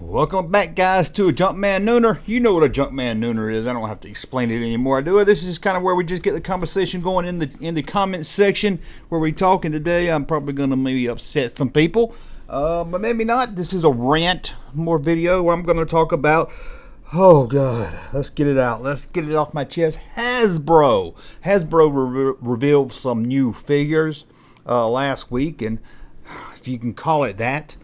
Welcome back, guys, to a Junkman Nooner. You know what a Junkman Nooner is. I don't have to explain it anymore, do I? This is kind of where we just get the conversation going in the comments section where we're talking today. I'm probably going to maybe upset some people, but maybe not. This is a rant more video where I'm going to talk about, oh God, let's get it out. Let's get it off my chest. Hasbro. Hasbro revealed some new figures last week, and if you can call it that,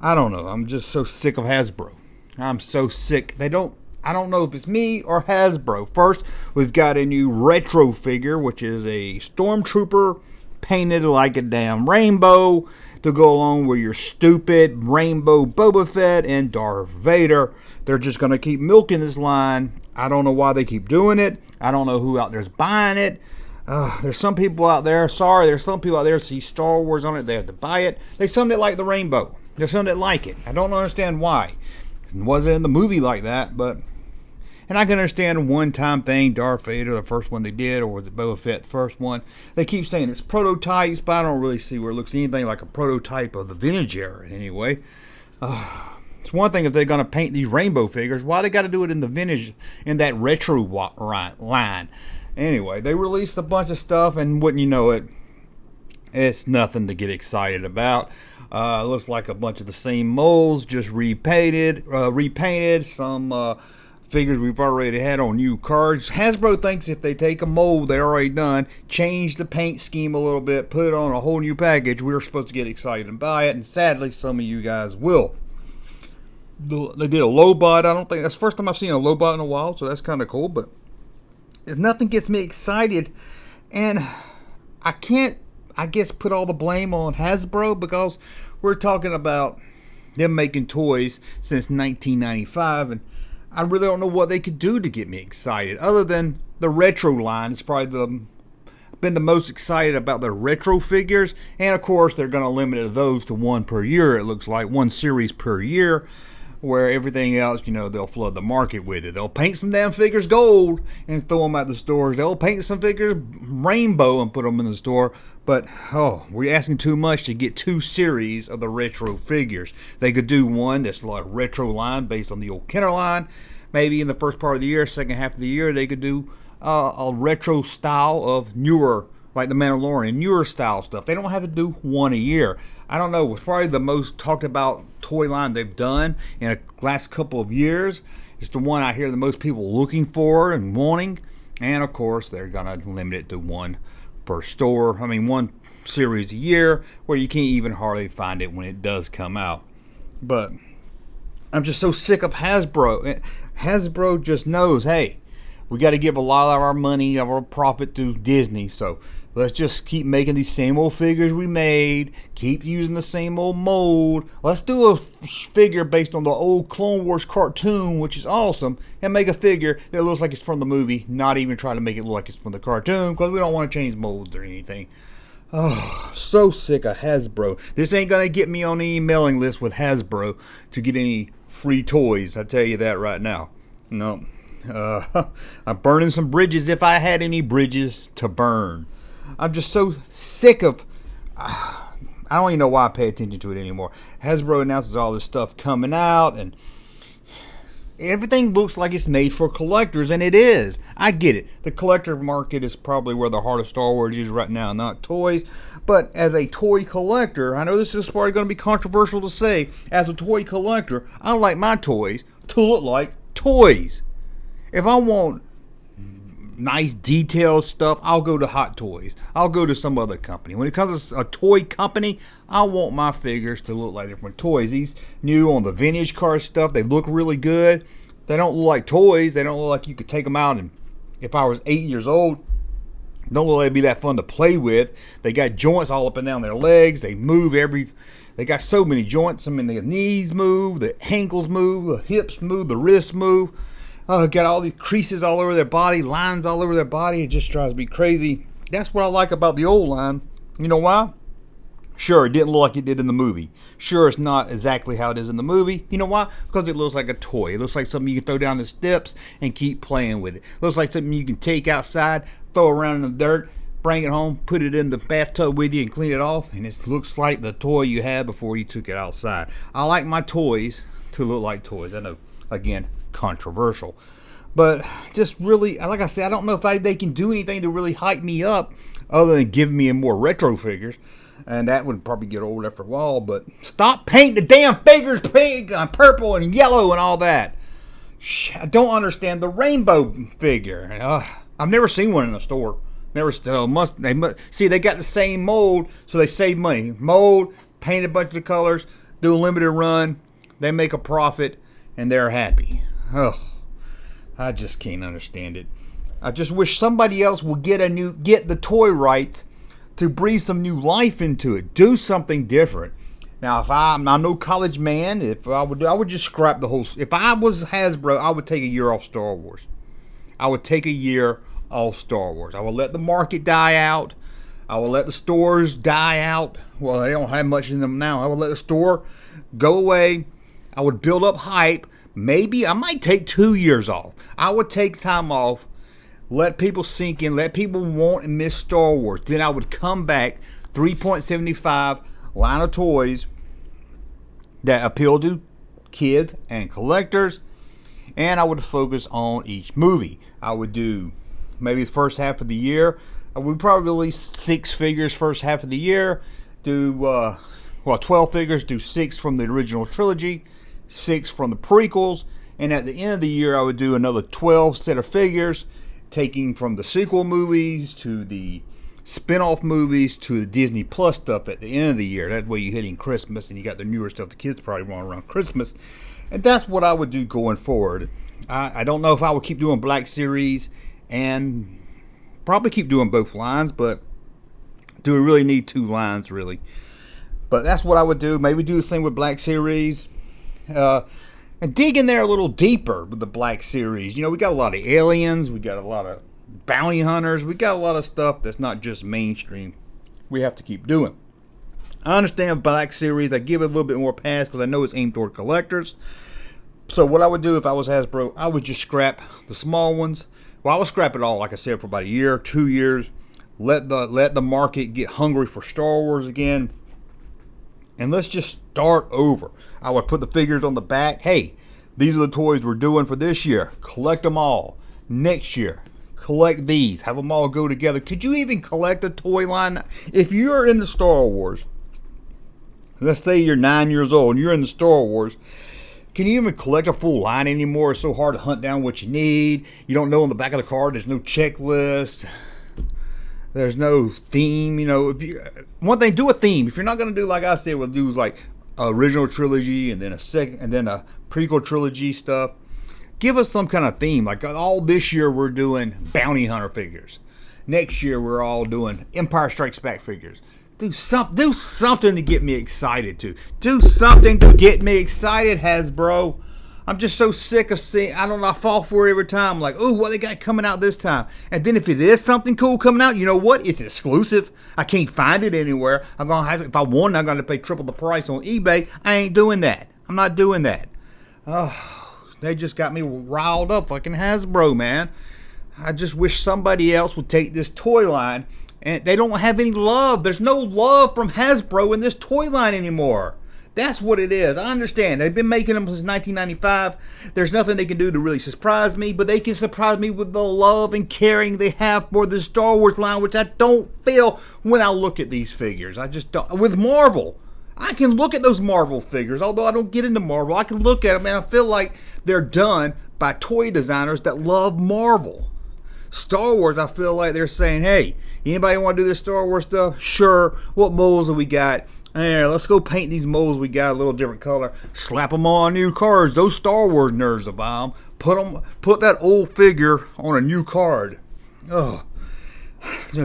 I don't know. I'm just so sick of Hasbro. I'm so sick. I don't know if it's me or Hasbro. First, we've got a new retro figure, which is a stormtrooper painted like a damn rainbow to go along with your stupid rainbow Boba Fett and Darth Vader. They're just going to keep milking this line. I don't know why they keep doing it. I don't know who out there's buying it. There's some people out there, there's some people out there see Star Wars on it. They have to buy it. They some that like the rainbow. There's some that like it. I don't understand why. It wasn't in the movie like that, and I can understand a one-time thing, Darth Vader, the first one they did, or was it Boba Fett, the first one. They keep saying it's prototypes, but I don't really see where it looks anything like a prototype of the vintage era anyway. It's one thing if they're going to paint these rainbow figures. Why they got to do it in the vintage, in that retro line? Anyway, they released a bunch of stuff, and wouldn't you know it, it's nothing to get excited about. Looks like a bunch of the same molds, just repainted. Some figures we've already had on new cards. Hasbro thinks if they take a mold they already done, change the paint scheme a little bit, put it on a whole new package, we're supposed to get excited and buy it, and sadly some of you guys will. They did a Lobot. I don't think that's the first time I've seen a Lobot in a while, so that's kind of cool, but nothing gets me excited, and I can't, I guess, put all the blame on Hasbro because we're talking about them making toys since 1995, and I really don't know what they could do to get me excited other than the retro line. It's probably been the most excited about their retro figures, and of course they're going to limit those to one per year. It looks like one series per year, where everything else, they'll flood the market with it. They'll paint some damn figures gold and throw them at the stores. They'll paint some figures rainbow and put them in the store. But, we're asking too much to get two series of the retro figures. They could do one that's like a retro line based on the old Kenner line. Maybe in the first part of the year, second half of the year, they could do a retro style of newer, like the Mandalorian, newer style stuff. They don't have to do one a year. I don't know, it's probably the most talked about toy line they've done in the last couple of years. It's the one I hear the most people looking for and wanting. And of course, they're going to limit it to one per store. I mean, one series a year, where you can't even hardly find it when it does come out. But I'm just so sick of Hasbro. Hasbro just knows, hey, we got to give a lot of our money, of our profit to Disney, so let's just keep making these same old figures we made, keep using the same old mold. Let's do a figure based on the old Clone Wars cartoon, which is awesome, and make a figure that looks like it's from the movie, not even try to make it look like it's from the cartoon, because we don't want to change molds or anything. Oh, so sick of Hasbro. This ain't going to get me on the mailing list with Hasbro to get any free toys, I tell you that right now. No. I'm burning some bridges if I had any bridges to burn. I'm just so sick of, I don't even know why I pay attention to it anymore. Hasbro announces all this stuff coming out, and everything looks like it's made for collectors, and it is. I get it. The collector market is probably where the heart of Star Wars is right now, not toys. But as a toy collector, I know this is probably going to be controversial to say, as a toy collector, I like my toys to look like toys. If I want nice detailed stuff, I'll go to Hot Toys. I'll go to some other company. When it comes to a toy company, I want my figures to look like different toys. These new on the vintage car stuff, they look really good. They don't look like toys. They don't look like you could take them out, and if I was 8 years old, don't look like it'd be that fun to play with. They got joints all up and down their legs. They move they got so many joints. I mean, the knees move, the ankles move, the hips move, the wrists move. Got all these creases all over their body, lines all over their body. It just drives me crazy. That's what I like about the old line. You know why? Sure, it didn't look like it did in the movie. Sure, it's not exactly how it is in the movie. You know why? Because it looks like a toy. It looks like something you can throw down the steps and keep playing with it. It looks like something you can take outside, throw around in the dirt, bring it home, put it in the bathtub with you and clean it off, and it looks like the toy you had before you took it outside. I like my toys to look like toys. I know, again, controversial. But just really, like I said, I don't know if they can do anything to really hype me up other than give me more retro figures. And that would probably get old after a while. But stop painting the damn figures pink, purple, and yellow and all that. I don't understand the rainbow figure. I've never seen one in a store. Never still must. See, they got the same mold, so they save money. Mold, paint a bunch of colors, do a limited run. They make a profit, and they're happy. Ugh, I just can't understand it. I just wish somebody else would get the toy rights to breathe some new life into it. Do something different. Now, if I'm no college man, I would just scrap the whole. If I was Hasbro, I would take a year off Star Wars. I would take a year off Star Wars. I would let the market die out. I would let the stores die out. Well, they don't have much in them now. I would let the store go away. I would build up hype. Maybe I might take 2 years off. I would take time off. Let people sink in. Let people want and miss Star Wars. Then I would come back, 3.75 line of toys that appeal to kids and collectors. And I would focus on each movie. I would do maybe the first half of the year. I would probably release 6 figures first half of the year. Do 12 figures. Do 6 from the original trilogy, 6 from the prequels. And at the end of the year, I would do another 12 set of figures, taking from the sequel movies to the spin-off movies to the Disney Plus stuff at the end of the year. That way you're hitting Christmas and you got the newer stuff the kids probably want around Christmas. And that's what I would do going forward. I don't know if I would keep doing Black Series and probably keep doing both lines, but do we really need 2 lines really? But that's what I would do. Maybe do the same with Black Series. And dig in there a little deeper with the Black Series. You know, we got a lot of aliens. We got a lot of bounty hunters. We got a lot of stuff that's not just mainstream. We have to keep doing. I understand Black Series. I give it a little bit more pass because I know it's aimed toward collectors. So what I would do if I was Hasbro, I would just scrap the small ones. Well, I would scrap it all, like I said, for about a year, 2 years. Let the market get hungry for Star Wars again. And let's just start over. I would put the figures on the back. Hey, these are the toys we're doing for this year. Collect them all. Next year, collect these. Have them all go together. Could you even collect a toy line? If you're into Star Wars, let's say you're 9 years old and you're into Star Wars, can you even collect a full line anymore? It's so hard to hunt down what you need. You don't know on the back of the card. There's no checklist. There's no theme, you know. One thing, do a theme. If you're not gonna do like I said, we'll do like original trilogy and then a prequel trilogy stuff. Give us some kind of theme. Like all this year we're doing bounty hunter figures. Next year we're all doing Empire Strikes Back figures. Do something to get me excited too. Do something to get me excited, Hasbro. I'm just so sick of seeing, I don't know, I fall for it every time. I'm like, oh, what they got coming out this time? And then if it is something cool coming out, you know what? It's exclusive. I can't find it anywhere. I'm going to have, if I want, I'm going to pay triple the price on eBay. I ain't doing that. I'm not doing that. Oh, they just got me riled up. Fucking Hasbro, man. I just wish somebody else would take this toy line. And they don't have any love. There's no love from Hasbro in this toy line anymore. That's what it is. I understand. They've been making them since 1995. There's nothing they can do to really surprise me, but they can surprise me with the love and caring they have for the Star Wars line, which I don't feel when I look at these figures. I just don't. With Marvel, I can look at those Marvel figures, although I don't get into Marvel. I can look at them and I feel like they're done by toy designers that love Marvel. Star Wars, I feel like they're saying, hey, anybody want to do this Star Wars stuff? Sure. What molds have we got? Hey, let's go paint these molds we got a little different color. Slap them on new cards. Those Star Wars nerds will buy them. Put that old figure on a new card. Ugh.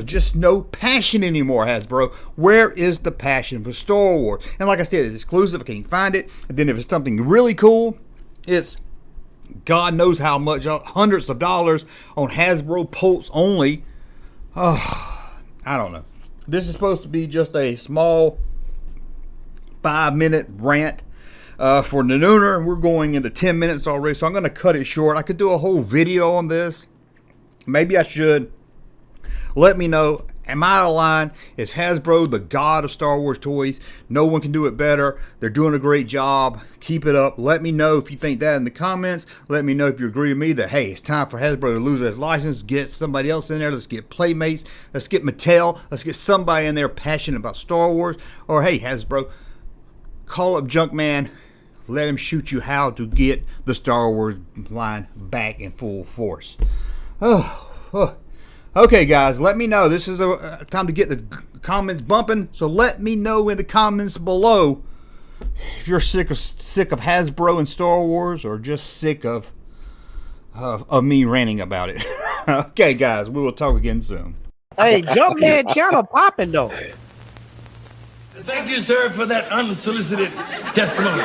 Just no passion anymore, Hasbro. Where is the passion for Star Wars? And like I said, it's exclusive. I can't find it. And then if it's something really cool, it's God knows how much, hundreds of dollars on Hasbro Pulse only. Oh, I don't know. This is supposed to be just a small 5-minute rant for the Nooner. We're going into 10 minutes already, so I'm going to cut it short. I could do a whole video on this. Maybe I should. Let me know. And my line is Hasbro, the god of Star Wars toys. No one can do it better. They're doing a great job. Keep it up. Let me know if you think that in the comments. Let me know if you agree with me that, hey, it's time for Hasbro to lose their license. Get somebody else in there. Let's get Playmates. Let's get Mattel. Let's get somebody in there passionate about Star Wars. Or, hey, Hasbro, call up Junkman. Let him shoot you how to get the Star Wars line back in full force. Okay, guys, let me know. This is the time to get the comments bumping. So let me know in the comments below if you're sick of Hasbro and Star Wars, or just sick of me ranting about it. Okay, guys, we will talk again soon. Hey, Junkman channel popping though. Thank you, sir, for that unsolicited testimony.